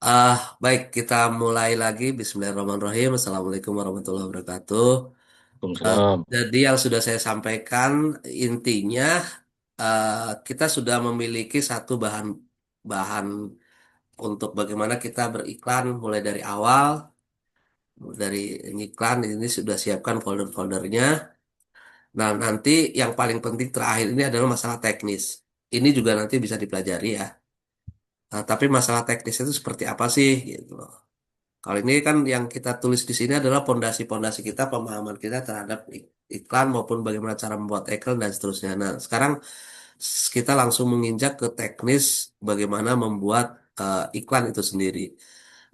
Ah, baik, kita mulai lagi. Bismillahirrahmanirrahim. Assalamualaikum warahmatullahi wabarakatuh. Ah, Waalaikumsalam. jadi yang sudah saya sampaikan intinya ah, kita sudah memiliki satu bahan bahan untuk bagaimana kita beriklan mulai dari awal, dari iklan ini sudah siapkan folder-foldernya. Nah, nanti yang paling penting terakhir ini adalah masalah teknis. Ini juga nanti bisa dipelajari ya. Tapi masalah teknis itu seperti apa sih gitu loh. Kalau ini kan yang kita tulis di sini adalah pondasi-pondasi kita, pemahaman kita terhadap iklan maupun bagaimana cara membuat iklan dan seterusnya. Nah, sekarang kita langsung menginjak ke teknis bagaimana membuat iklan itu sendiri.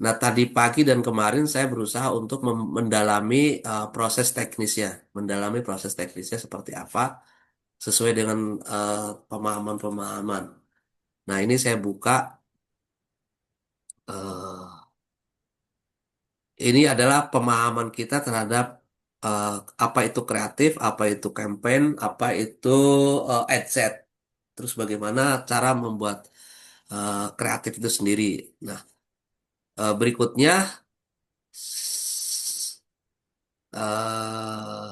Nah, tadi pagi dan kemarin saya berusaha untuk mendalami proses teknisnya, mendalami proses teknisnya seperti apa sesuai dengan pemahaman-pemahaman. Nah, ini saya buka. eh, Ini adalah pemahaman kita terhadap eh, apa itu kreatif, apa itu campaign, apa itu ad set. Terus bagaimana cara membuat kreatif itu sendiri. Nah, berikutnya eh,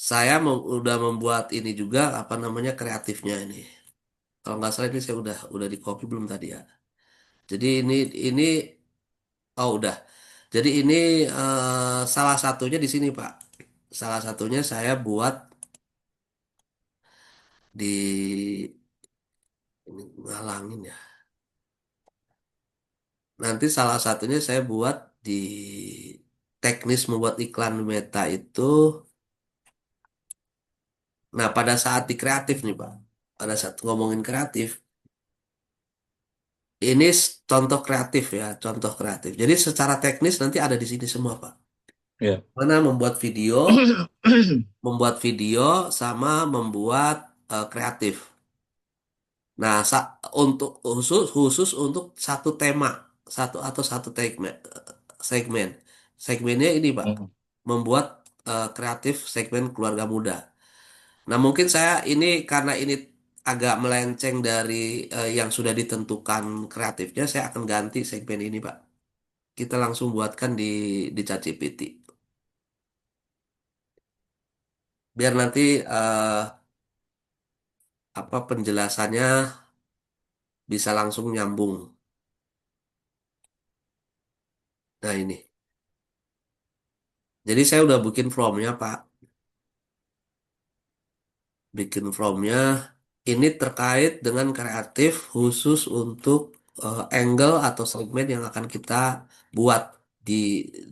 saya udah membuat ini juga apa namanya kreatifnya ini. Kalau nggak salah ini saya udah di copy belum tadi ya. Jadi ini oh udah. Jadi ini salah satunya di sini Pak. Salah satunya saya buat di ini ngalangin ya. Nanti salah satunya saya buat di teknis membuat iklan meta itu. Nah, pada saat di kreatif nih Pak. Pada saat ngomongin kreatif, ini contoh kreatif ya, contoh kreatif. Jadi secara teknis nanti ada di sini semua Pak. Ya. Mana membuat video sama membuat kreatif. Nah, untuk khusus khusus untuk satu tema, satu segmen. Segmennya ini, Pak, Mm. membuat kreatif segmen keluarga muda. Nah, mungkin saya ini karena ini agak melenceng dari yang sudah ditentukan kreatifnya, saya akan ganti segmen ini, Pak. Kita langsung buatkan di ChatGPT. Biar nanti apa penjelasannya bisa langsung nyambung. Nah, ini. Jadi saya udah bikin formnya, Pak. Bikin formnya ini terkait dengan kreatif khusus untuk angle atau segmen yang akan kita buat di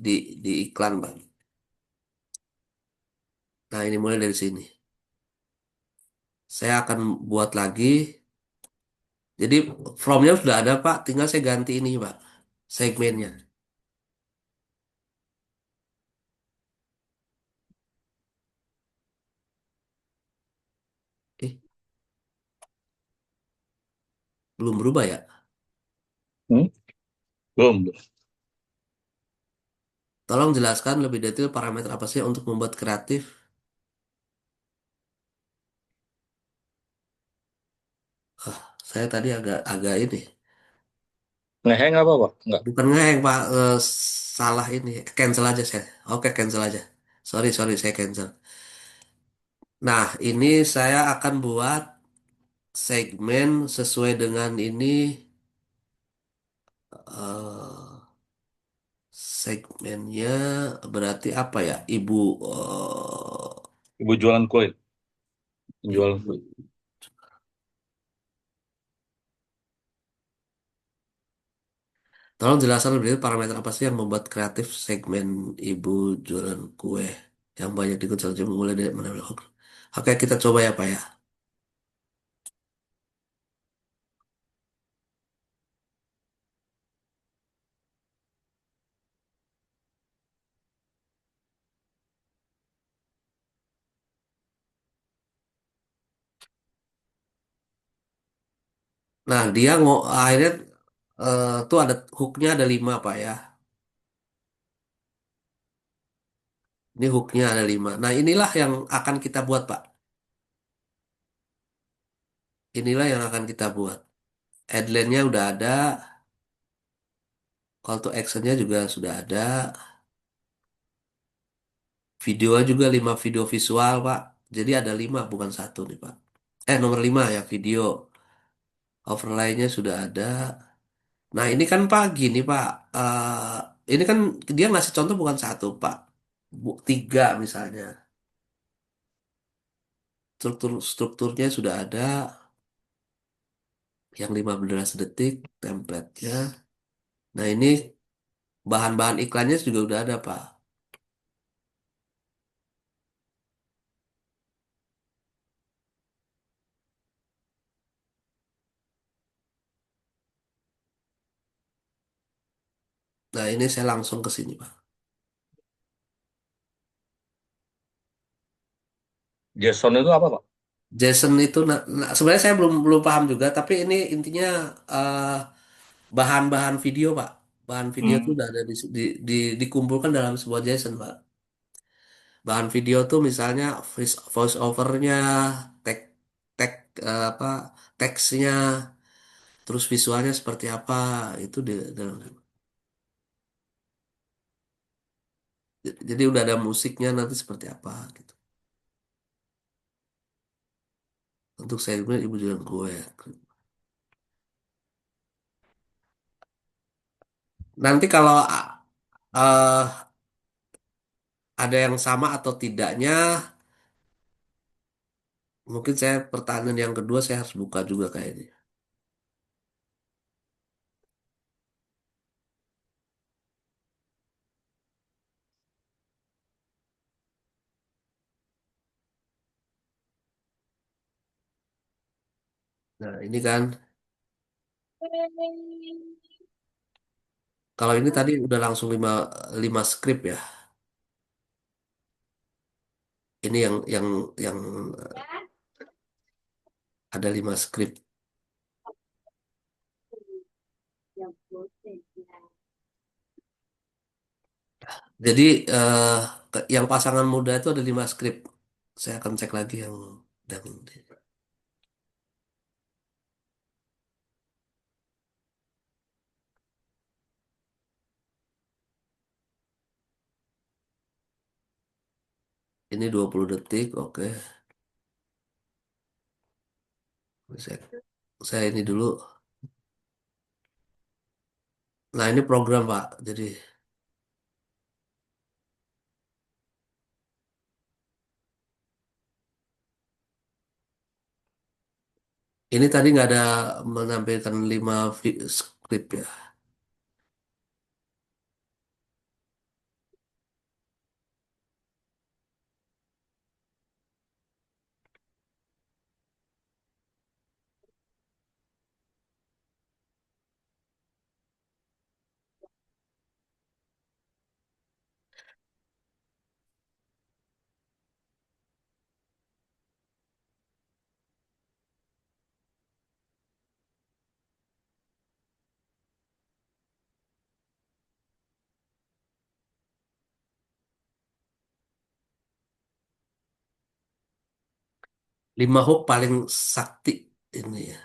di di iklan bang. Nah ini mulai dari sini. Saya akan buat lagi. Jadi formnya sudah ada Pak, tinggal saya ganti ini Pak segmennya. Eh belum berubah ya? Hmm? Belum, belum. Tolong jelaskan lebih detail parameter apa sih untuk membuat kreatif. Saya tadi agak agak ini. Ngeheng apa, Pak? Enggak. Bukan ngeheng Pak, salah ini. Cancel aja saya. Oke, cancel aja. Sorry, sorry, saya cancel. Nah, ini saya akan buat segmen sesuai dengan ini eh, segmennya berarti apa ya? Ibu jualan kue. Penjualan Ibu. kue. Tolong jelaskan lebih detail parameter apa sih yang membuat kreatif segmen ibu jualan kue yang banyak dikonsumsi mulai dari mana? Oke, kita coba ya, Pak ya. Nah, dia akhirnya tuh ada hooknya ada 5 Pak ya. Ini hooknya ada 5. Nah, inilah yang akan kita buat, Pak. Inilah yang akan kita buat. Headline-nya udah ada. Call to actionnya juga sudah ada. Video juga 5 video visual, Pak. Jadi ada 5, bukan satu nih, Pak. Nomor 5 ya, video. Overlay-nya sudah ada. Nah, ini kan Pak, gini Pak. Ini kan dia ngasih contoh bukan satu, Pak. 3 misalnya. Strukturnya sudah ada. Yang 15 detik, template-nya. Nah, ini bahan-bahan iklannya juga udah ada, Pak. Nah, ini saya langsung ke sini, Pak. JSON itu apa, Pak? Jason itu, sebenarnya saya belum belum paham juga, tapi ini intinya eh, bahan-bahan video, Pak. Bahan video itu Hmm. udah ada dikumpulkan dalam sebuah JSON, Pak. Bahan video tuh misalnya voice overnya, tag tag apa teksnya, terus visualnya seperti apa itu di dalam. Jadi udah ada musiknya nanti seperti apa gitu. Untuk segmen ibu jualan gue. Nanti kalau eh, ada yang sama atau tidaknya, mungkin saya pertanyaan yang kedua saya harus buka juga kayaknya. Nah ini kan, kalau ini tadi udah langsung lima script ya. Ini yang ada 5 script. Jadi eh, yang pasangan muda itu ada 5 script. Saya akan cek lagi yang ini 20 detik. Oke, saya ini dulu. Nah ini program Pak. Jadi ini tadi nggak ada menampilkan 5 script ya. 5 hook paling sakti ini ya.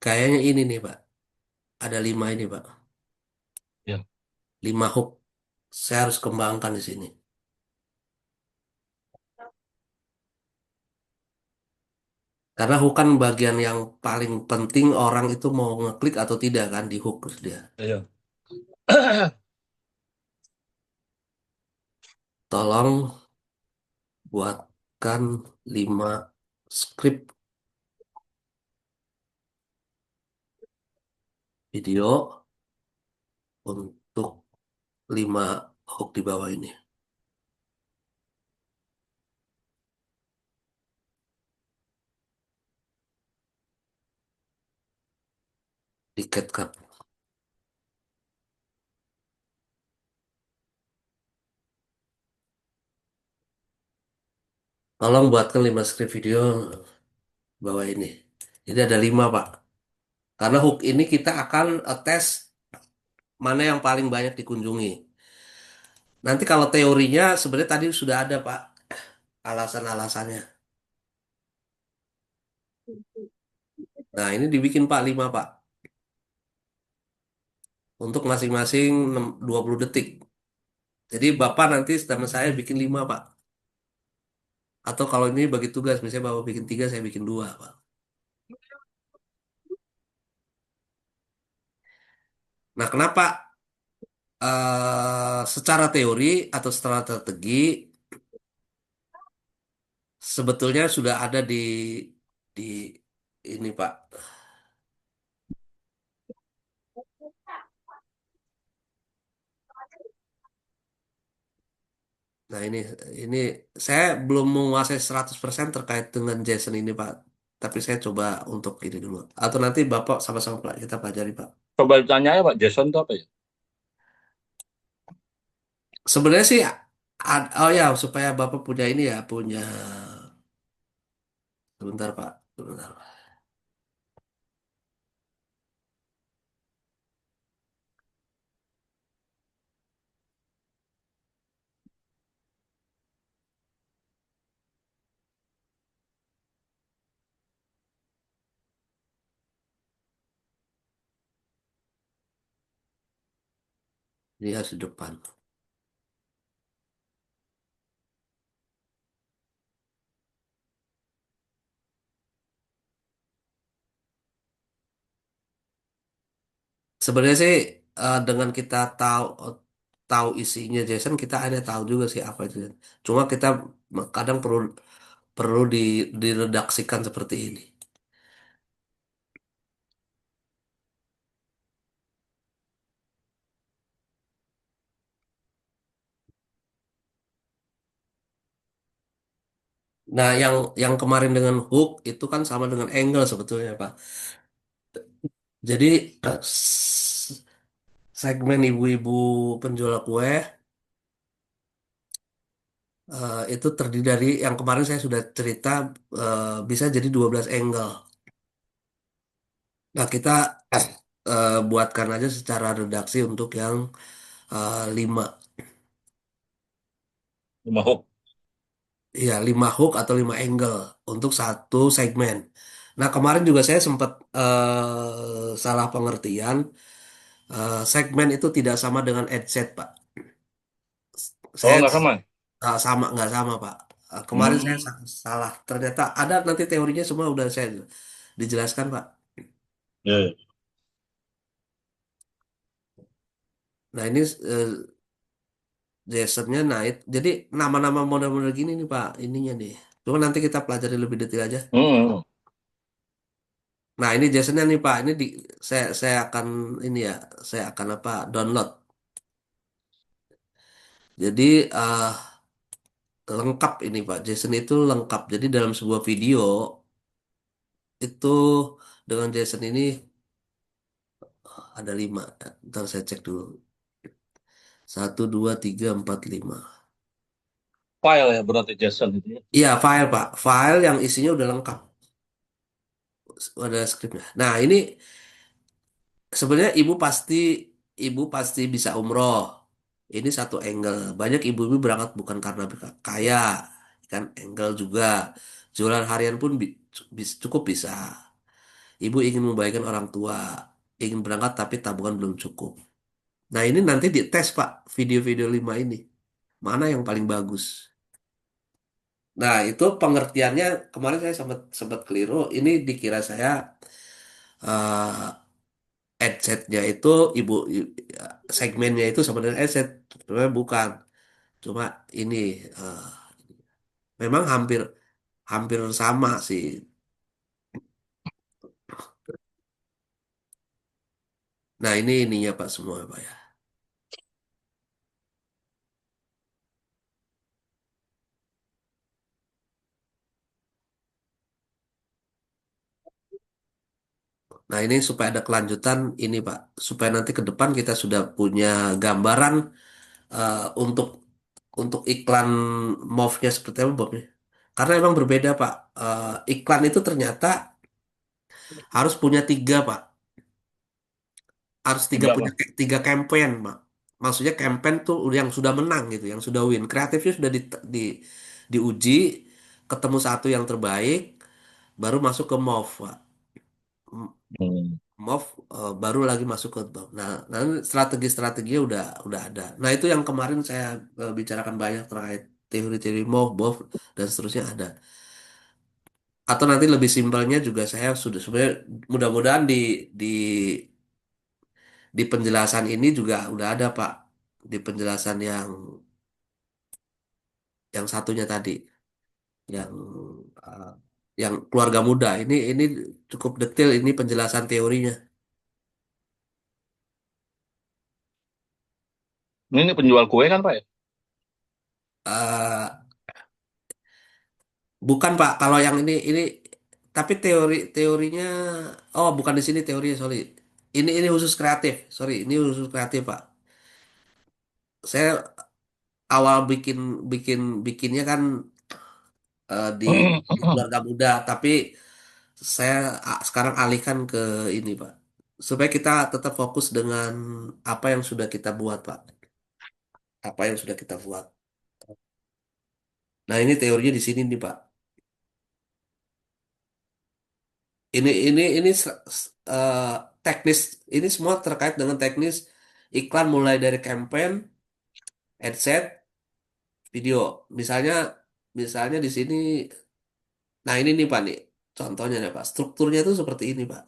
Kayaknya ini nih Pak. Ada 5 ini Pak. Ya. 5 hook. Saya harus kembangkan di sini. Karena hook kan bagian yang paling penting orang itu mau ngeklik atau tidak kan di hook dia. Iya. Tolong buatkan 5 script video untuk 5 hook di bawah ini di CapCut. Tolong buatkan 5 script video bawah ini. Jadi ada 5 Pak. Karena hook ini kita akan tes mana yang paling banyak dikunjungi. Nanti kalau teorinya sebenarnya tadi sudah ada Pak alasan-alasannya. Nah, ini dibikin Pak 5 Pak. Untuk masing-masing 20 detik. Jadi Bapak nanti sama saya bikin 5 Pak. Atau kalau ini bagi tugas, misalnya Bapak bikin 3, saya bikin 2 Pak. Nah, kenapa secara teori atau secara strategi sebetulnya sudah ada di ini Pak. Nah, ini saya belum menguasai 100% terkait dengan Jason ini Pak. Tapi saya coba untuk ini dulu. Atau nanti Bapak sama-sama kita pelajari Pak. Coba ditanya ya Pak, Jason itu apa ya? Sebenarnya sih oh ya supaya Bapak punya ini ya, punya sebentar Pak, sebentar. Ini harus di depan. Sebenarnya sih dengan kita tahu tahu isinya Jason kita hanya tahu juga sih apa itu. Cuma kita kadang perlu perlu diredaksikan seperti ini. Nah, yang kemarin dengan hook itu kan sama dengan angle sebetulnya Pak. Jadi segmen ibu-ibu penjual kue itu terdiri dari yang kemarin saya sudah cerita bisa jadi 12 angle. Nah, kita buatkan aja secara redaksi untuk yang 5. Lima hook. Iya, 5 hook atau 5 angle untuk satu segmen. Nah, kemarin juga saya sempat salah pengertian. Segmen itu tidak sama dengan headset, Pak. Oh, Saya nggak sama. sama nggak sama, Pak. Kemarin saya Hmm, salah. Ternyata ada nanti teorinya semua udah saya dijelaskan, Pak. ya, ya. Nah, ini Jasonnya naik. Jadi nama-nama model-model gini nih, Pak. Ininya nih. Cuma nanti kita pelajari lebih detail aja. Hmm, Nah, ini Jasonnya nih Pak. Ini saya akan ini ya, saya akan apa? Download. Jadi lengkap ini Pak. Jason itu lengkap. Jadi dalam sebuah video itu dengan Jason ini ada 5. Ntar saya cek dulu. Satu, dua, tiga, empat, lima. file ya berarti Jason itu ya. Iya, file Pak. File yang isinya udah lengkap. Ada skripnya. Nah, ini sebenarnya ibu pasti bisa umroh. Ini satu angle. Banyak ibu-ibu berangkat bukan karena kaya, kan angle juga. Jualan harian pun cukup bisa. Ibu ingin membaikkan orang tua, ingin berangkat tapi tabungan belum cukup. Nah, ini nanti dites Pak, video-video 5 ini. Mana yang paling bagus? Nah, itu pengertiannya kemarin saya sempat sempat keliru. Ini dikira saya headsetnya itu segmennya itu sebenarnya headset, sebenarnya bukan. Cuma ini eh, memang hampir hampir sama sih. Nah, ini ininya Pak semua Pak ya. Nah, ini supaya ada kelanjutan ini Pak, supaya nanti ke depan kita sudah punya gambaran untuk iklan move-nya seperti apa Bob nih. Karena emang berbeda Pak. Iklan itu ternyata harus punya 3 Pak. Harus Tiga punya apa? 3 campaign Pak. Maksudnya campaign tuh yang sudah menang gitu, yang sudah win. Kreatifnya sudah di, diuji, ketemu satu yang terbaik, baru masuk ke MOV, Pak. M- Hmm. MOV baru lagi masuk ke BOV. Nah, nanti strategi-strateginya udah ada. Nah, itu yang kemarin saya bicarakan banyak terkait teori-teori MOV, BOV dan seterusnya ada. Atau nanti lebih simpelnya juga saya sudah sebenarnya mudah-mudahan di di penjelasan ini juga udah ada Pak, di penjelasan yang satunya tadi, yang eh, yang keluarga muda ini cukup detail ini penjelasan teorinya. Ini penjual kue kan Pak ya? Eh, bukan Pak, kalau yang ini tapi teorinya, oh bukan di sini teorinya, sorry. Ini khusus kreatif, sorry, ini khusus kreatif Pak. Saya awal bikin bikin bikinnya kan di keluarga muda, tapi saya sekarang alihkan ke ini Pak, supaya kita tetap fokus dengan apa yang sudah kita buat Pak, apa yang sudah kita buat. Nah ini teorinya di sini nih Pak. Ini teknis, ini semua terkait dengan teknis iklan mulai dari campaign, adset, video. Misalnya misalnya di sini, nah ini nih Pak nih, contohnya nih Pak. Strukturnya itu seperti ini Pak.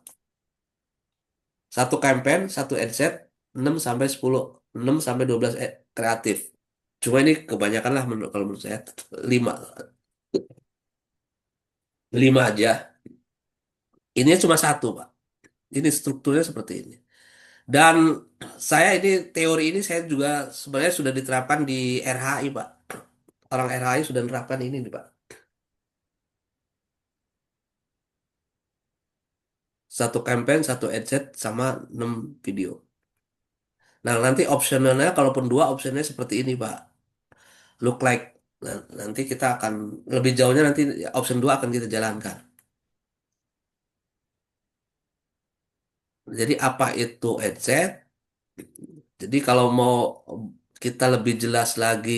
Satu campaign, satu adset, 6 sampai 10, 6 sampai 12 kreatif. Cuma ini kebanyakan lah kalau menurut saya 5, 5 aja. Ini cuma satu Pak. Ini strukturnya seperti ini. Dan saya ini teori ini saya juga sebenarnya sudah diterapkan di RHI, Pak. Orang RHI sudah menerapkan ini nih, Pak. Satu campaign, satu adset, sama 6 video. Nah, nanti optionalnya, kalaupun dua optionnya seperti ini, Pak. Look like. Nah, nanti kita akan, lebih jauhnya nanti option 2 akan kita jalankan. Jadi apa itu adset? Jadi kalau mau kita lebih jelas lagi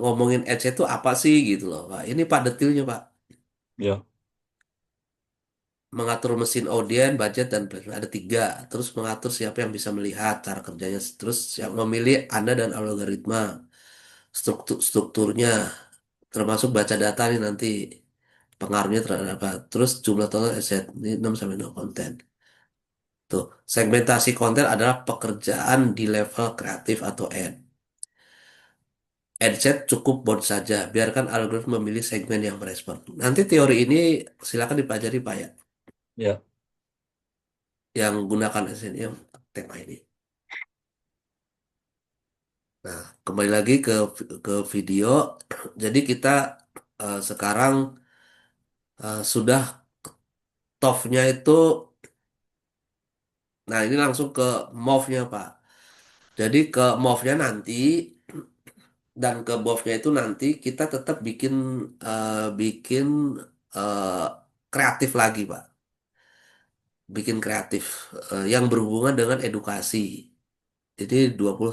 ngomongin adset itu apa sih gitu loh, Pak. Ini Pak detailnya, Pak. Ya, Mengatur mesin audien, budget, dan placement. Ada tiga. Terus mengatur siapa yang bisa melihat cara kerjanya. Terus yang memilih Anda dan algoritma. Strukturnya, termasuk baca data nih nanti. Pengaruhnya terhadap apa. Terus jumlah total aset. Ini 6 sampai 0 konten. Tuh, segmentasi konten adalah pekerjaan di level kreatif atau ad. Adset cukup bot saja. Biarkan algoritma memilih segmen yang merespon. Nanti teori ini silakan dipelajari Pak ya. ya, Yang gunakan adset yang tema ini. Nah, kembali lagi ke video. Jadi kita sekarang sudah TOF-nya itu, nah ini langsung ke MOV-nya Pak. Jadi ke MOV-nya nanti dan ke BOV-nya itu nanti kita tetap bikin eh, kreatif lagi Pak. Bikin kreatif yang berhubungan dengan edukasi. Jadi 20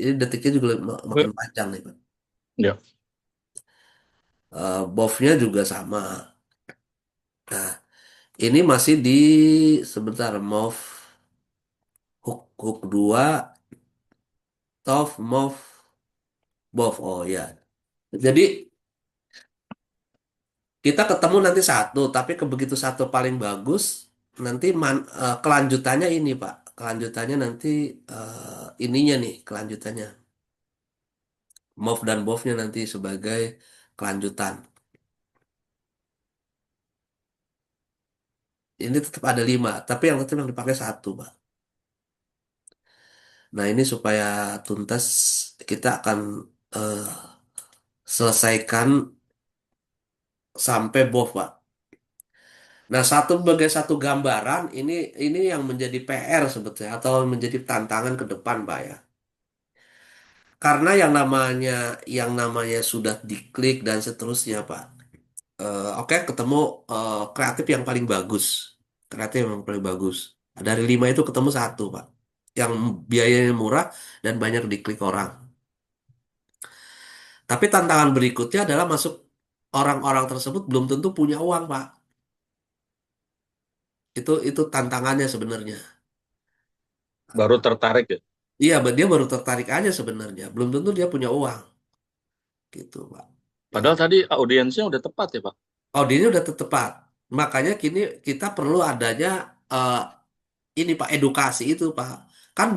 ini detiknya juga makin panjang nih Pak. ya. BOV-nya juga sama. Nah, ini masih di sebentar move hook 2 top move both. Oh ya. Jadi kita ketemu nanti satu, tapi ke begitu satu paling bagus nanti kelanjutannya ini Pak. Kelanjutannya nanti ininya nih kelanjutannya. Move dan both-nya nanti sebagai kelanjutan. Ini tetap ada 5, tapi yang tetap yang dipakai satu, Pak. Nah, ini supaya tuntas kita akan eh, selesaikan sampai both, Pak. Nah, satu gambaran ini yang menjadi PR sebetulnya atau menjadi tantangan ke depan, Pak ya. Karena yang namanya sudah diklik dan seterusnya, Pak. Oke, ketemu kreatif yang paling bagus. Kreatif yang paling bagus. Dari 5 itu ketemu satu, Pak. Yang biayanya murah dan banyak diklik orang. Tapi tantangan berikutnya adalah masuk orang-orang tersebut belum tentu punya uang, Pak. Itu tantangannya sebenarnya. Baru tertarik ya. Iya, dia baru tertarik aja sebenarnya. Belum tentu dia punya uang, gitu, Pak. Ya. Padahal tadi audiensnya udah tepat ya, Pak. Audionya udah tepat. Makanya kini kita perlu adanya eh, ini Pak, edukasi itu Pak. Kan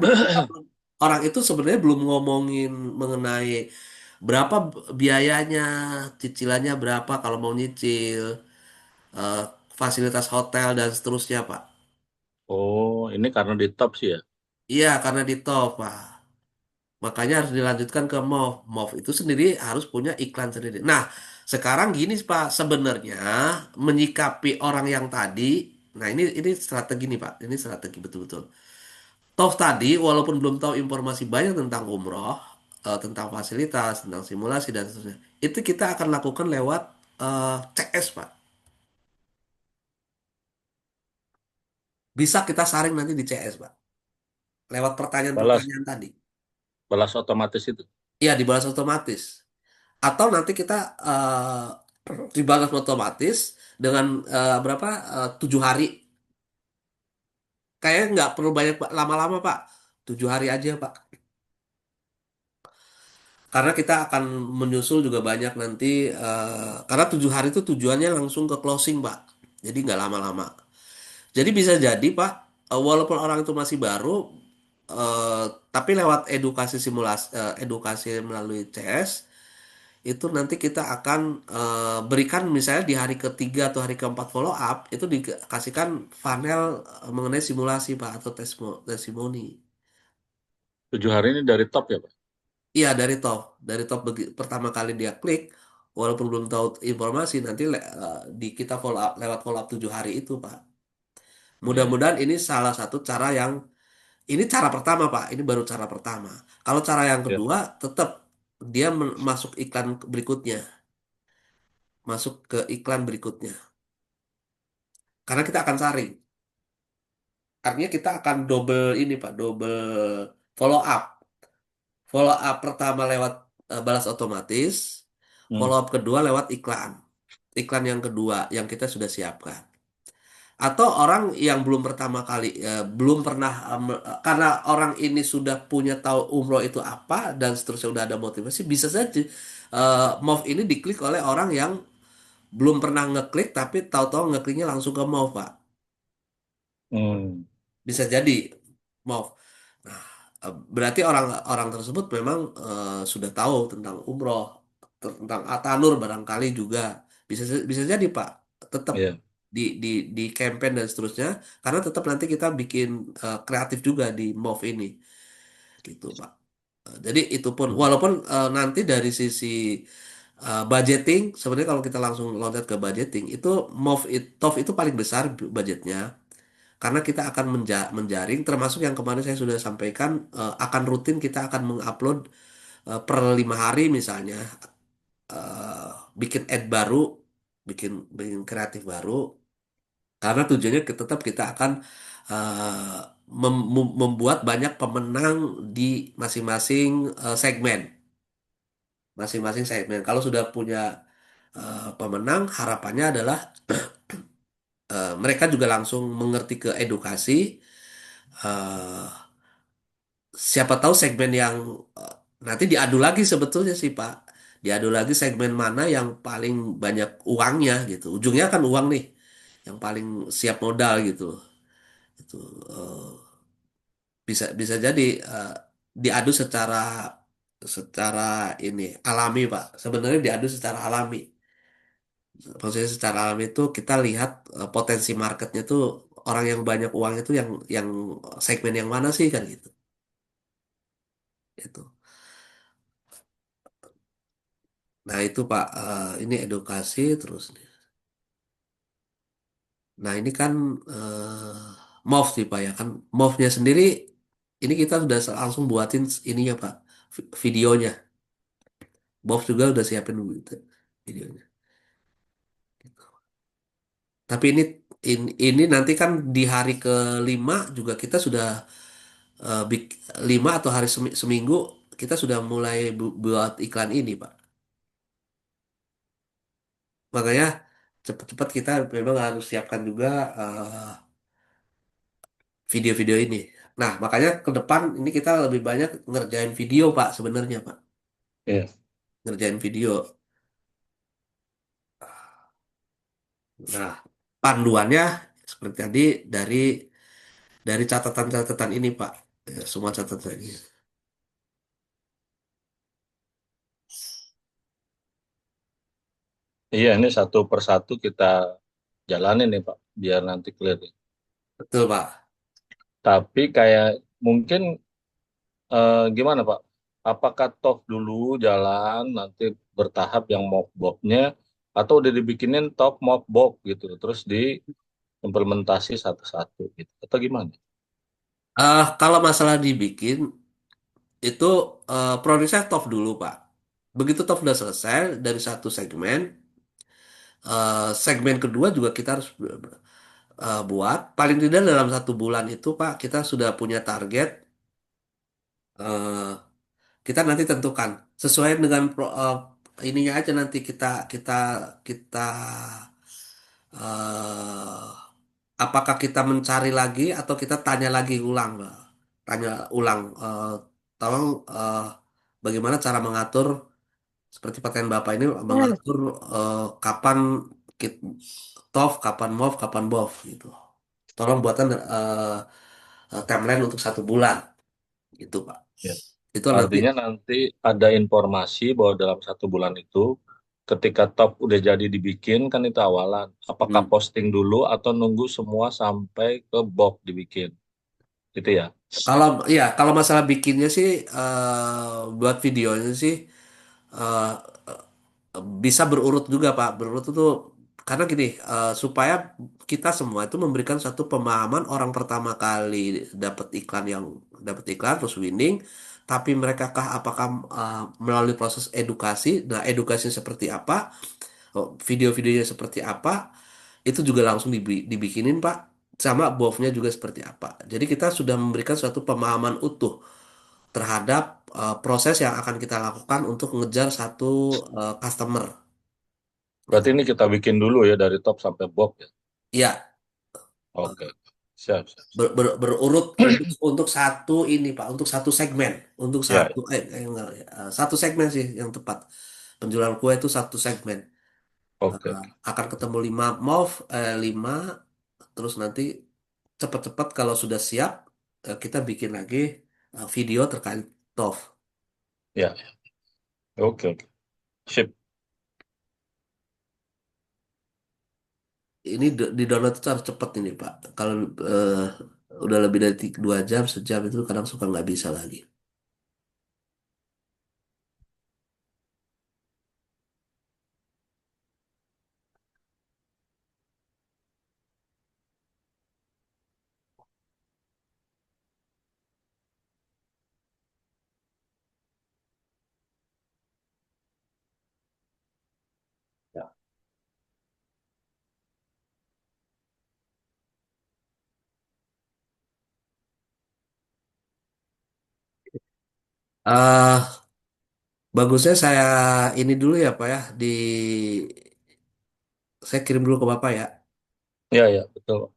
orang itu sebenarnya belum ngomongin mengenai berapa biayanya, cicilannya berapa kalau mau nyicil, eh, fasilitas hotel dan seterusnya Pak. Oh, ini karena di top sih ya. Iya, karena di top Pak. Makanya harus dilanjutkan ke MOV. MOV itu sendiri harus punya iklan sendiri. Nah, sekarang gini Pak, sebenarnya menyikapi orang yang tadi, nah ini strategi nih Pak, ini strategi betul-betul. Toh tadi, walaupun belum tahu informasi banyak tentang umroh, tentang fasilitas, tentang simulasi dan seterusnya, itu kita akan lakukan lewat CS Pak. Bisa kita saring nanti di CS Pak, lewat Balas pertanyaan-pertanyaan tadi. balas otomatis itu. Iya, dibalas otomatis. Atau nanti kita dibalas otomatis dengan berapa 7 hari. Kayaknya nggak perlu banyak lama-lama Pak. 7 hari aja Pak. Karena kita akan menyusul juga banyak nanti. Karena 7 hari itu tujuannya langsung ke closing Pak. Jadi nggak lama-lama. Jadi bisa jadi Pak, walaupun orang itu masih baru, eh, tapi lewat edukasi simulasi, edukasi melalui CS, itu nanti kita akan berikan misalnya di hari ketiga atau hari keempat follow up itu dikasihkan panel mengenai simulasi Pak atau testimoni. 7 hari ini dari top ya, Pak. Iya dari top pertama kali dia klik walaupun belum tahu informasi nanti di kita follow up lewat follow up 7 hari itu Pak. Iya. Mudah-mudahan ini salah satu cara yang ini cara pertama Pak. Ini baru cara pertama. Kalau cara yang Ya. kedua tetap dia masuk iklan berikutnya, masuk ke iklan berikutnya. Karena kita akan saring. Artinya kita akan double ini Pak, double follow up. Follow up pertama lewat balas otomatis, Hmm. follow up kedua lewat iklan. Iklan yang kedua yang kita sudah siapkan. Atau orang yang belum pertama kali, belum pernah, karena orang ini sudah punya tahu umroh itu apa dan seterusnya udah ada motivasi, bisa saja move ini diklik oleh orang yang belum pernah ngeklik tapi tahu-tahu ngekliknya langsung ke move Pak. Hmm. Bisa jadi mau. Nah, berarti orang-orang tersebut memang sudah tahu tentang umroh, tentang Atanur barangkali juga bisa jadi Pak. Tetap Iya. di campaign dan seterusnya karena tetap nanti kita bikin kreatif juga di MOV ini gitu Pak. Jadi itu pun Hmm. walaupun nanti dari sisi budgeting sebenarnya kalau kita langsung loncat ke budgeting itu MOV TOV itu paling besar budgetnya karena kita akan menjaring termasuk yang kemarin saya sudah sampaikan akan rutin kita akan mengupload per 5 hari misalnya eh, bikin ad baru bikin bikin kreatif baru karena tujuannya tetap kita akan membuat banyak pemenang di masing-masing segmen masing-masing segmen kalau sudah punya pemenang harapannya adalah mereka juga langsung mengerti ke edukasi eh, siapa tahu segmen yang eh, nanti diadu lagi sebetulnya sih Pak. Diadu lagi segmen mana yang paling banyak uangnya gitu. Ujungnya kan uang nih yang paling siap modal gitu. Itu bisa bisa jadi diadu secara ini alami Pak. Sebenarnya diadu secara alami. Maksudnya secara alami itu kita lihat potensi marketnya tuh orang yang banyak uang itu yang segmen yang mana sih kan gitu. Itu. Nah itu Pak, ini edukasi terus nih. Nah ini kan MOV sih Pak ya kan. MOV-nya sendiri ini kita sudah langsung buatin ininya Pak, videonya. MOV juga udah siapin gitu, videonya. Tapi ini nanti kan di hari kelima juga kita sudah 5 atau hari seminggu kita sudah mulai buat iklan ini Pak. Makanya cepat-cepat kita memang harus siapkan juga video-video ini. Nah, makanya ke depan ini kita lebih banyak ngerjain video, Pak, sebenarnya, Pak. Iya. Ngerjain video. Nah, panduannya seperti tadi dari dari catatan-catatan ini, Pak. Ya, semua catatan ini. Iya, ini satu persatu kita jalanin nih Pak, biar nanti clear. Betul, Pak. Tapi kayak mungkin gimana Pak? Apakah toh dulu jalan nanti bertahap yang mockbox-nya atau udah dibikinin top mockbox gitu, terus diimplementasi satu-satu gitu, atau gimana? Kalau masalah dibikin, itu prosesnya top dulu, Pak. Begitu top udah selesai dari satu segmen, segmen kedua juga kita harus buat. Paling tidak dalam 1 bulan itu, Pak, kita sudah punya target. eh, kita nanti tentukan sesuai dengan ininya aja nanti kita eh, apakah kita mencari lagi atau kita tanya lagi ulang, Pak. Tanya ulang, tolong bagaimana cara mengatur seperti pakaian Bapak ini mengatur kapan kit TOF, kapan MOV, kapan BOV gitu. Tolong buatan timeline untuk 1 bulan gitu, Pak. Ya. Itu lebih. Artinya nanti ada informasi bahwa dalam 1 bulan itu, ketika top udah jadi dibikin kan itu awalan. Apakah Hmm. posting dulu atau nunggu semua sampai ke box dibikin, gitu ya? Kalau ya kalau masalah bikinnya sih buat videonya sih eh, bisa berurut juga Pak. Berurut itu karena gini supaya kita semua itu memberikan satu pemahaman orang pertama kali dapat iklan terus winning, tapi mereka kah apakah melalui proses edukasi? Nah, edukasinya seperti apa? Video-videonya seperti apa? Itu juga langsung dibikinin Pak. Sama BOV-nya juga seperti apa. Jadi kita sudah memberikan suatu pemahaman utuh terhadap proses yang akan kita lakukan untuk mengejar satu customer. Berarti ini kita bikin dulu ya dari top sampai box ya. Ya, Oke, siap, siap, siap. berurut untuk satu ini Pak, untuk satu segmen, untuk Ya, enggak, satu segmen sih yang tepat. Penjualan kue itu satu segmen. oke, oke. Akan ketemu 5 move, 5, terus nanti cepat-cepat kalau sudah siap kita bikin lagi video terkait TOF. Ya, oke, oke. Sip. Ini di download itu harus cepat ini Pak. Kalau udah lebih dari 2 jam, sejam itu kadang suka nggak bisa lagi. Ya. eh Bagusnya saya ini dulu ya Pak ya, saya kirim dulu ke Bapak ya, Ya, ya, betul.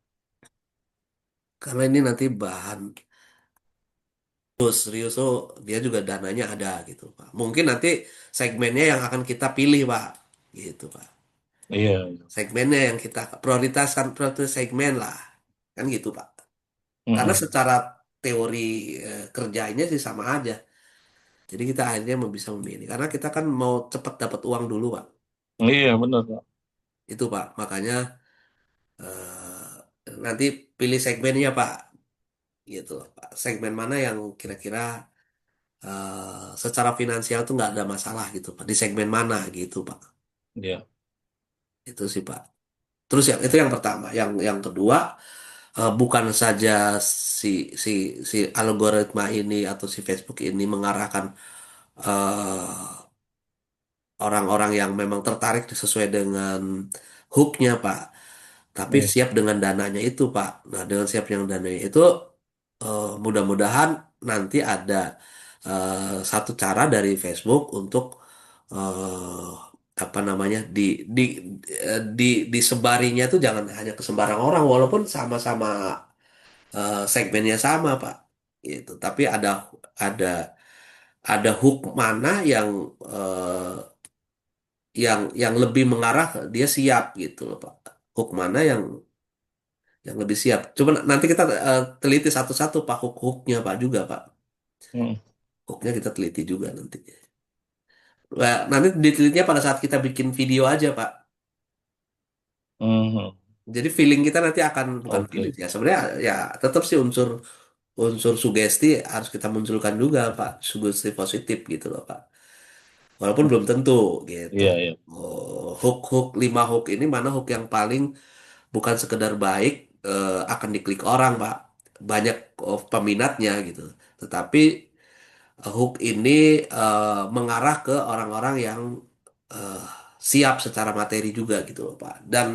karena ini nanti bahan serius tuh dia juga dananya ada gitu Pak. Mungkin nanti segmennya yang akan kita pilih Pak, gitu Pak. Iya, iya. Segmennya yang kita prioritaskan prioritas segmen lah, kan gitu Pak. Karena Mm-mm. secara teori kerjanya sih sama aja. Jadi kita akhirnya bisa memilih, karena kita kan mau cepat dapat uang dulu Pak. Iya, benar, Pak. Itu Pak, makanya nanti pilih segmennya Pak. Gitu Pak. Segmen mana yang kira-kira secara finansial tuh nggak ada masalah gitu Pak. Di segmen mana gitu Pak. Iya, Itu sih Pak. Terus yang itu yang pertama. Yang kedua bukan saja si si si algoritma ini atau si Facebook ini mengarahkan eh, orang-orang yang memang tertarik sesuai dengan hooknya Pak. Tapi iya, siap dengan dananya itu Pak. Nah dengan siap dengan dananya itu mudah-mudahan nanti ada satu cara dari Facebook untuk apa namanya di di disebarinya tuh jangan hanya ke sembarang orang walaupun sama-sama segmennya sama Pak gitu tapi ada ada hook mana yang lebih mengarah dia siap gitu loh Pak hook mana yang lebih siap coba nanti kita teliti satu-satu Pak hook-hooknya Pak juga Pak Hmm. hooknya kita teliti juga nanti. Nah, nanti ditelitinya pada saat kita bikin video aja Pak Hmm. jadi feeling kita nanti akan bukan feeling Oke. ya sebenarnya ya tetap sih unsur unsur sugesti harus kita munculkan juga Pak sugesti positif gitu loh Pak walaupun belum tentu gitu Iya, iya. hook hook lima hook ini mana hook yang paling bukan sekedar baik akan diklik orang Pak banyak peminatnya gitu tetapi hook ini mengarah ke orang-orang yang eh, siap secara materi juga gitu loh Pak dan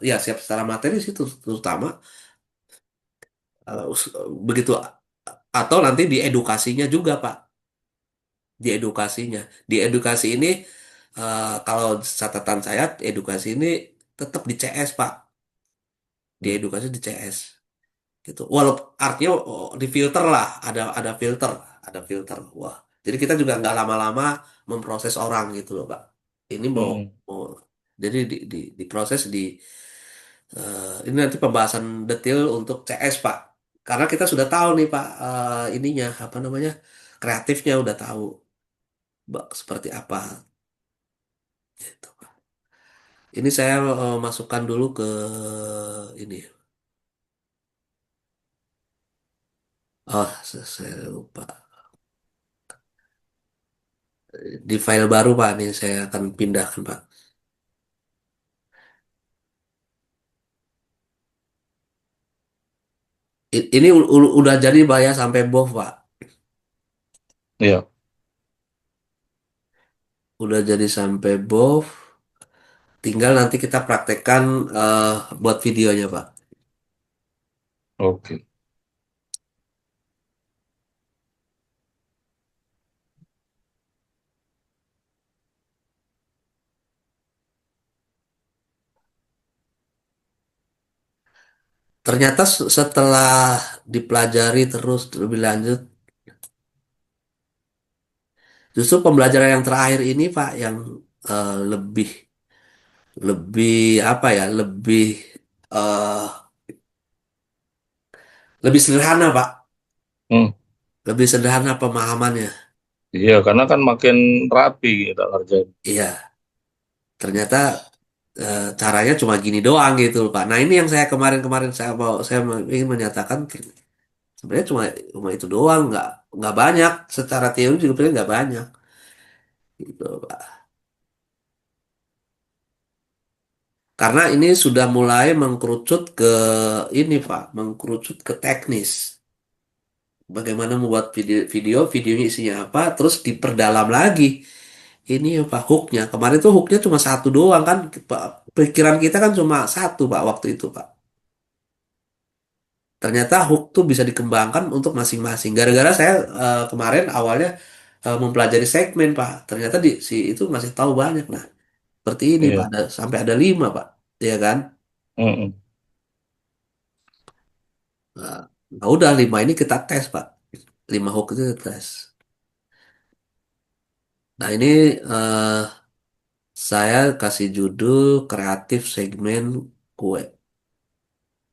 ya siap secara materi sih terutama begitu atau nanti di edukasinya juga Pak di edukasinya di edukasi ini kalau catatan saya edukasi ini tetap di CS Pak di Hmm. edukasi di CS gitu walaupun artinya di filter lah ada filter ada filter wah jadi kita juga nggak lama-lama memproses orang gitu loh Pak ini Hmm. mau jadi diproses ini nanti pembahasan detail untuk CS Pak karena kita sudah tahu nih Pak ininya apa namanya kreatifnya udah tahu seperti apa gitu. Ini saya masukkan dulu ke ini. Oh, saya lupa. Di file baru Pak nih saya akan pindahkan Pak. Ini udah jadi bayar sampai BOV Pak. Iya. Udah jadi sampai BOV. Tinggal nanti kita praktekkan buat videonya Pak. Oke. Ternyata setelah dipelajari terus lebih lanjut, justru pembelajaran yang terakhir ini Pak yang lebih lebih apa ya, eh, lebih sederhana Pak. Hmm. Lebih sederhana pemahamannya. Iya, karena kan makin rapi kita kerjain. Iya, ternyata caranya cuma gini doang gitu Pak. Nah ini yang saya kemarin-kemarin saya ingin menyatakan sebenarnya cuma cuma itu doang, nggak banyak. Secara teori juga sebenarnya nggak banyak gitu Pak. Karena ini sudah mulai mengkerucut ke ini Pak, mengkerucut ke teknis. Bagaimana membuat videonya isinya apa, terus diperdalam lagi. Ini Pak hooknya. Kemarin tuh hooknya cuma satu doang kan. Pak. Pikiran kita kan cuma satu Pak waktu itu Pak. Ternyata hook tuh bisa dikembangkan untuk masing-masing. Gara-gara saya kemarin awalnya mempelajari segmen Pak. Ternyata si itu masih tahu banyak. Nah, seperti ini Pak. Iya. Sampai ada lima Pak. Iya kan? Hmm. Nah, nah udah lima ini kita tes Pak. Lima hook itu kita tes. Nah ini eh, saya kasih judul kreatif segmen kue.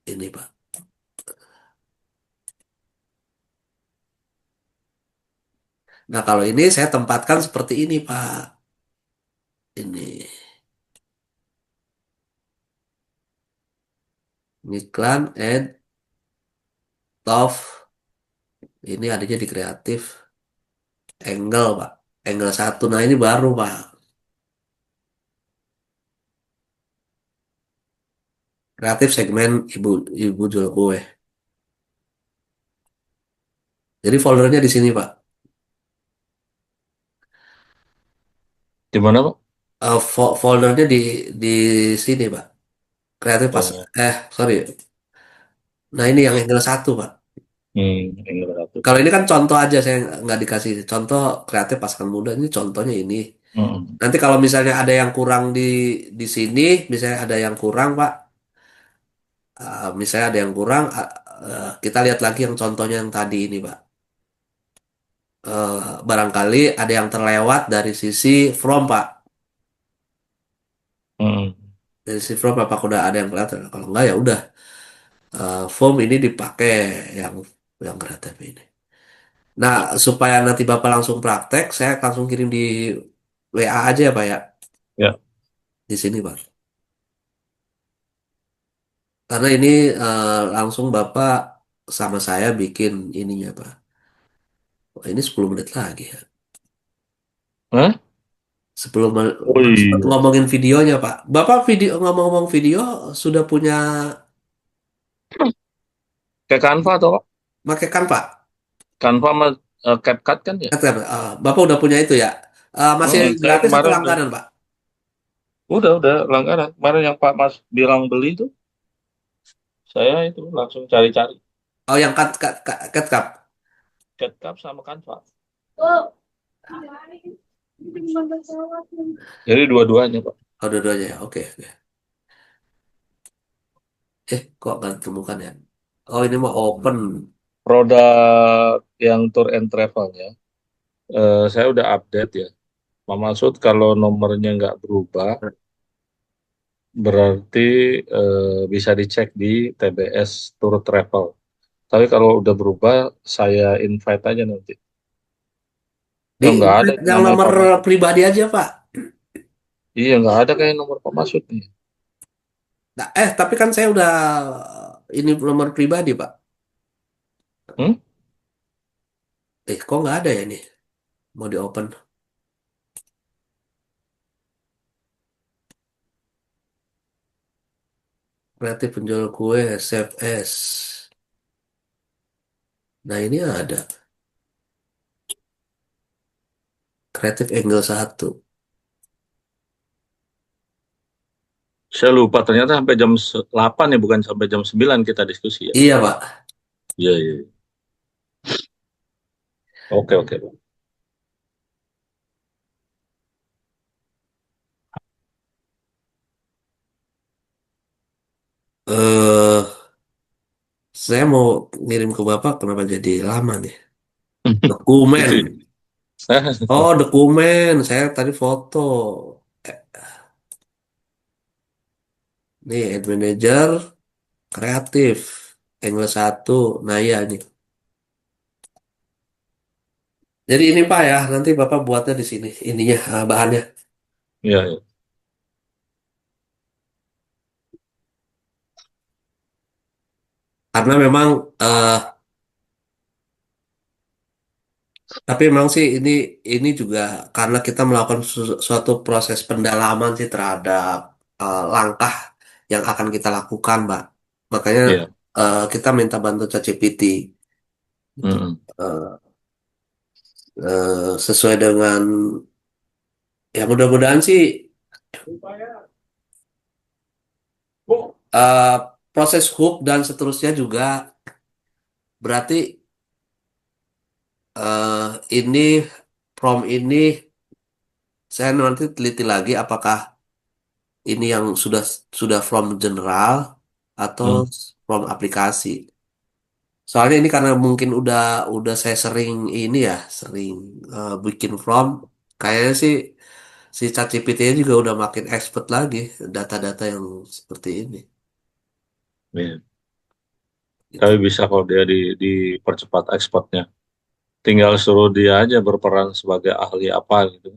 Ini Pak. Nah kalau ini saya tempatkan seperti ini Pak. Ini iklan and Love. Ini adanya di kreatif angle Pak. Angle satu. Nah ini baru Pak. Kreatif segmen ibu jual kue. Jadi foldernya di sini Pak. Gimana, Pak? Foldernya di sini Pak. Kreatif pas. Oh. Sorry. Nah ini yang angle satu Pak. Ini berarti. Kalau ini kan contoh aja saya nggak dikasih contoh kreatif pasangan muda ini contohnya ini. Mm. Nanti kalau misalnya ada yang kurang di sini, misalnya ada yang kurang, Pak, misalnya ada yang kurang, kita lihat lagi yang contohnya yang tadi ini, Pak. Barangkali ada yang terlewat dari sisi from, Pak. Mm. Dari sisi from, apa udah ada yang kelihatan? Kalau enggak ya udah, form ini dipakai yang kreatif ini. Nah, supaya nanti Bapak langsung praktek, saya langsung kirim di WA aja ya, Pak ya, Ya. di sini, Pak. Karena ini langsung Bapak sama saya bikin ininya, Pak. Wah, ini 10 menit lagi ya. Hah? Sebelum Oh iya. ngomongin videonya, Pak. Bapak ngomong-ngomong video sudah punya Kayak Canva atau Pak? pakai kan, Pak? Canva sama CapCut kan ya? Kata, Bapak udah punya itu ya? Masih Saya gratis atau kemarin langganan, Pak? udah langgaran. Kemarin yang Pak Mas bilang beli itu, saya itu langsung cari-cari Oh, yang cut. CapCut sama Canva. Jadi dua-duanya Pak. Oh, dua-duanya ya. Oke, oke. Kok nggak ditemukan ya? Oh, ini mau open. Produk yang tour and travelnya, saya udah update ya. Pak Maksud kalau nomornya nggak berubah, berarti bisa dicek di TBS Tour Travel. Tapi kalau udah berubah, saya invite aja nanti. Di Oh, nggak ada yang nomor nomor Pak Masud. pribadi aja, Pak. Iya, nggak ada kayak nomor Pak Masud nih. Nah, tapi kan saya udah ini nomor pribadi, Pak. Hmm? Kok nggak ada ya ini? Mau di open. Kreatif penjual kue, save as. Nah, ini ada. Kreatif angle satu. Saya lupa, ternyata sampai jam 8 ya, bukan sampai jam 9 kita diskusi ya. Iya, Pak. Iya, iya. Iya. Oke, oke. eh saya mau ngirim ke Bapak, kenapa jadi lama nih? Itu ya. Dokumen. Oh, dokumen. Saya tadi foto. Eh, Nih, ad manager, kreatif. Angle satu. Nah, iya nih. Jadi ini Pak ya, nanti Bapak buatnya di sini. Ininya, bahannya. Iya, iya. Karena memang, tapi memang sih ini juga karena kita melakukan suatu proses pendalaman sih terhadap langkah yang akan kita lakukan, Mbak. Makanya Iya. kita minta bantu ChatGPT gitu. Mm-mm. Eh, Sesuai dengan ya mudah-mudahan sih eh, proses hook dan seterusnya juga berarti ini ini saya nanti teliti lagi apakah ini yang sudah from general atau Mm. from aplikasi. Soalnya ini karena mungkin udah saya sering ini ya, sering bikin from, kayaknya sih si ChatGPT-nya juga udah makin expert lagi data-data yang seperti ini. Iya. Gitu. Tapi bisa kalau dia dipercepat ekspornya. Tinggal suruh dia aja berperan sebagai ahli apa gitu.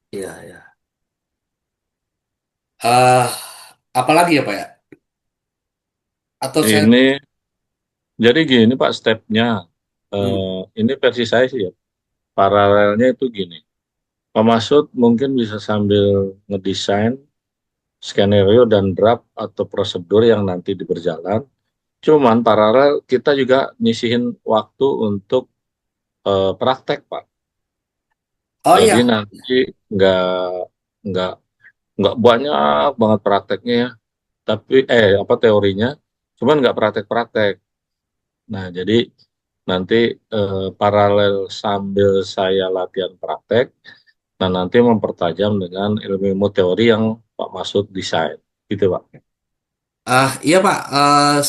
Iya, ya. eh Apalagi ya Pak ya? Atau saya, Ini jadi gini Pak stepnya. hmm. Ini versi saya sih ya. Paralelnya itu gini. Pak Masud mungkin bisa sambil ngedesain skenario dan draft atau prosedur yang nanti berjalan. Cuman paralel kita juga nyisihin waktu untuk praktek, Pak. Oh Jadi iya. nanti nggak nggak nggak banyak banget prakteknya ya. Tapi apa teorinya, cuman nggak praktek-praktek. Nah, jadi nanti paralel sambil saya latihan praktek, Nah, nanti mempertajam dengan ilmu-ilmu teori yang Pak Masud desain. Gitu, Pak. Iya Pak,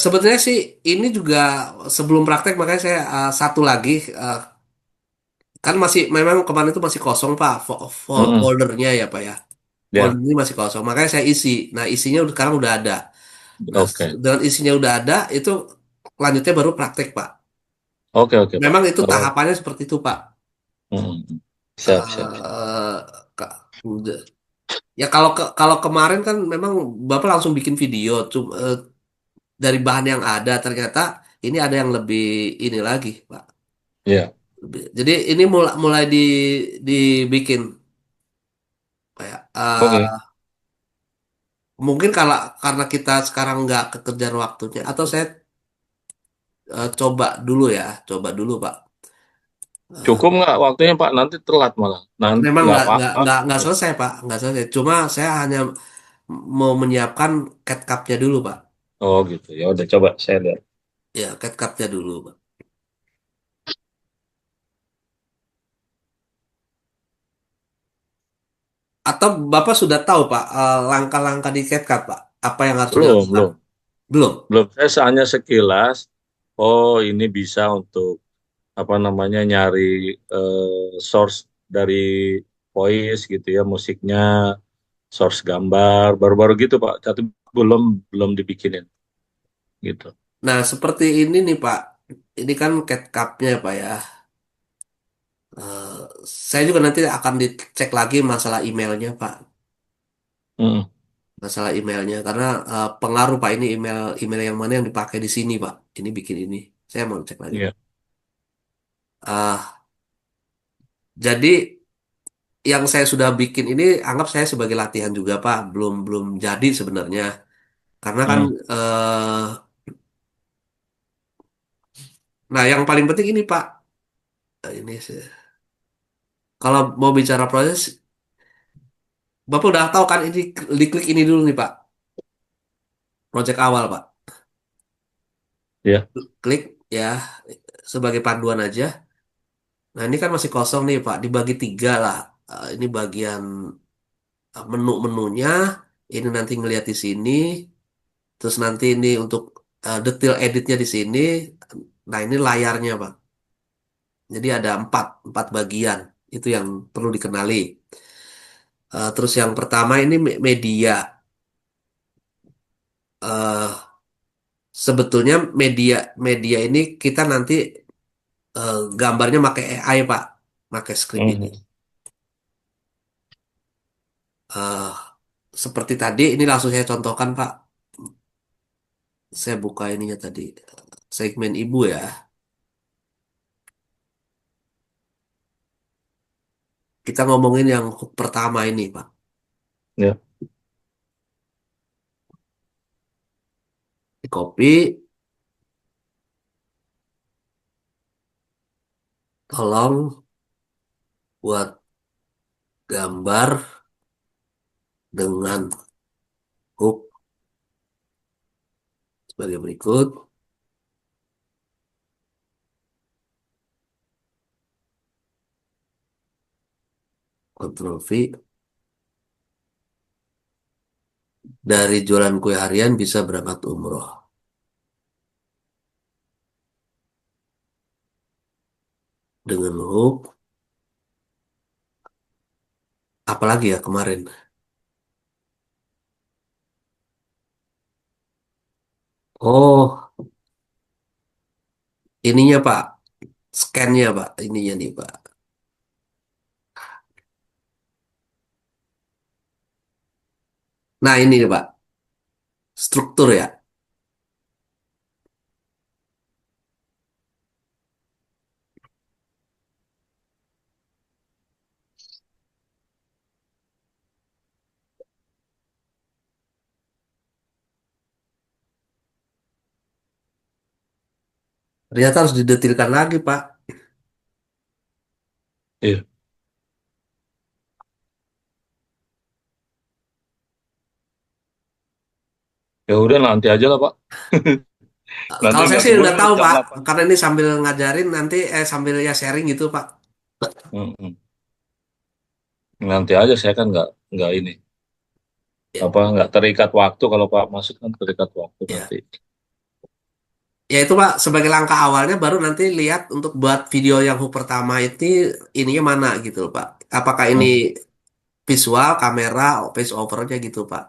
sebetulnya sih ini juga sebelum praktek makanya saya satu lagi kan masih memang kemarin itu masih kosong Pak Mm-mm. foldernya ya Pak ya. Ya, Folder ini masih kosong, makanya saya isi. Nah isinya sekarang udah ada. Nah oke. dengan isinya udah ada itu lanjutnya baru praktek Pak. Oke, oke, Pak. Memang itu Oh, tahapannya seperti itu Pak. mm-mm. Siap, siap, siap. eh Kak, ya kalau kemarin kan memang Bapak langsung bikin video dari bahan yang ada ternyata ini ada yang lebih ini lagi Pak. Ya, Jadi ini mulai mulai dibikin kayak oke. mungkin kalau karena kita sekarang nggak kekejar waktunya atau saya coba dulu ya, coba dulu Pak. Cukup Eh, nggak waktunya, Pak? Nanti telat malah. Nanti memang nggak nggak nggak apa-apa. nggak nggak selesai Pak, nggak selesai. Cuma saya hanya mau menyiapkan CAD-CAD-nya dulu Pak. Oh, gitu. Ya udah coba saya lihat. Ya CAD-CAD-nya dulu Pak. Atau Bapak sudah tahu Pak langkah-langkah di CAD-CAD Pak? Apa yang harus Belum, dilakukan? belum. Belum. Belum. Saya hanya sekilas. Oh, ini bisa untuk apa namanya nyari source dari voice gitu ya, musiknya, source gambar, baru-baru gitu Pak. Tapi belum belum dibikinin gitu. Nah seperti ini nih Pak. Ini kan CAD-CAD-nya Pak ya. Eh, saya juga nanti akan dicek lagi masalah emailnya Pak. Mm, Masalah emailnya karena pengaruh Pak ini email email yang mana yang dipakai di sini Pak. Ini bikin ini. Saya mau cek lagi Pak. iya. Ah, jadi yang saya sudah bikin ini anggap saya sebagai latihan juga Pak. Belum belum jadi sebenarnya. Karena kan Mm, nah yang paling penting ini Pak. Ini kalau mau bicara proses, Bapak udah tahu kan ini diklik ini dulu nih Pak. Project awal Pak. iya. Klik ya sebagai panduan aja. Nah ini kan masih kosong nih Pak. Dibagi tiga lah. Ini bagian menu-menunya. Ini nanti ngelihat di sini. Terus nanti ini untuk detail editnya di sini. Nah ini layarnya Pak. Jadi ada empat bagian. Itu yang perlu dikenali. Terus yang pertama ini media. Eh, Sebetulnya media media ini kita nanti gambarnya pakai AI Pak, pakai script ini. Mm, Eh, Seperti tadi ini langsung saya contohkan Pak. Saya buka ininya tadi segmen ibu ya. Kita ngomongin yang hook pertama ini Pak. ya. Di copy, tolong buat gambar dengan hook sebagai berikut. Ctrl V. Dari jualan kue harian bisa berangkat umroh dengan hook. Apalagi ya kemarin. Oh, ininya Pak, scan-nya Pak, ininya nih Pak. Nah ini nih, Pak, struktur ya. Ternyata harus didetilkan lagi Pak. Iya. Ya udah nanti aja lah Pak. Nanti Kalau saya nggak sih keburu udah tahu jam Pak, 8. karena ini sambil ngajarin nanti sambil ya sharing gitu Pak. Mm, mm. Nanti aja saya kan nggak ini Ya, apa nggak terikat waktu kalau Pak masuk kan terikat waktu ya. nanti. Ya itu Pak, sebagai langkah awalnya baru nanti lihat untuk buat video yang hook pertama itu ininya mana gitu loh, Pak. Apakah ini Hmm. visual, kamera, voice overnya gitu Pak.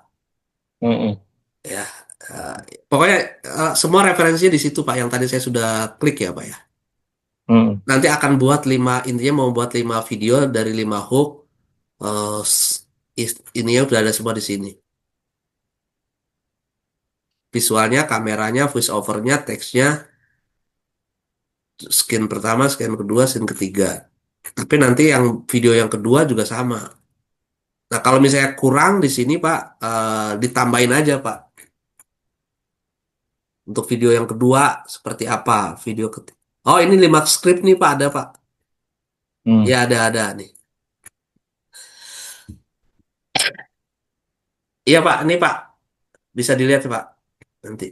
Mm-mm. Ya, eh, pokoknya semua referensinya di situ Pak yang tadi saya sudah klik ya Pak ya. Mm-mm. Nanti akan buat lima, intinya mau buat 5 video dari 5 hook. Ininya udah ada semua di sini. Visualnya, kameranya, voice overnya, teksnya, skin pertama, skin kedua, skin ketiga. Tapi nanti yang video yang kedua juga sama. Nah, kalau misalnya kurang di sini, Pak, ditambahin aja, Pak. Untuk video yang kedua, seperti apa? Video ketiga. Oh, ini 5 script nih, Pak. Ada, Pak. Mm. Ya, ada nih. Iya, Pak. Ini, Pak. Bisa dilihat, Pak. Nanti.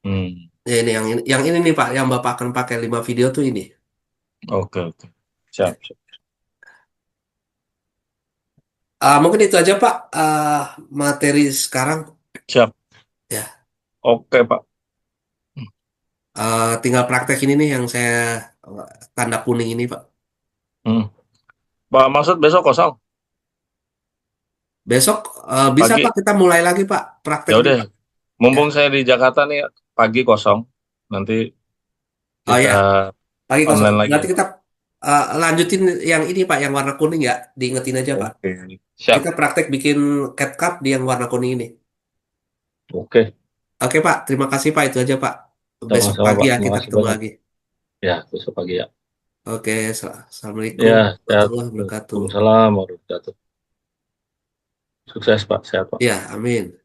Mm. Ya, ini yang ini nih, Pak. Yang Bapak akan pakai 5 video tuh ini. Oke, oke. Siap, siap. Mungkin itu aja, Pak. Materi sekarang. Siap. Ya. Oke, Pak. Tinggal praktek ini nih yang saya tanda kuning ini, Pak. Mm. Pak Maksud besok kosong Besok bisa, pagi. Pak. Kita mulai lagi, Pak. Ya Prakteknya, udah, Pak. Ya. mumpung saya di Jakarta nih pagi kosong. Nanti Oh kita ya. Pagi kosong. online lagi Berarti ya, kita Pak. lanjutin yang ini Pak, yang warna kuning ya. Diingetin aja Pak. Oke. Siap. Kita praktek bikin CapCut di yang warna kuning ini. Oke. Oke Pak, terima kasih Pak. Itu aja Pak. Besok Sama-sama, pagi Pak. ya Terima kita kasih ketemu banyak. lagi. Ya, besok pagi ya. Oke, Assalamualaikum Ya, sehat. warahmatullahi wabarakatuh. Waalaikumsalam warahmatullahi wabarakatuh. Sukses, Pak. Sehat, Pak. Ya, amin.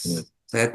Hmm. Saya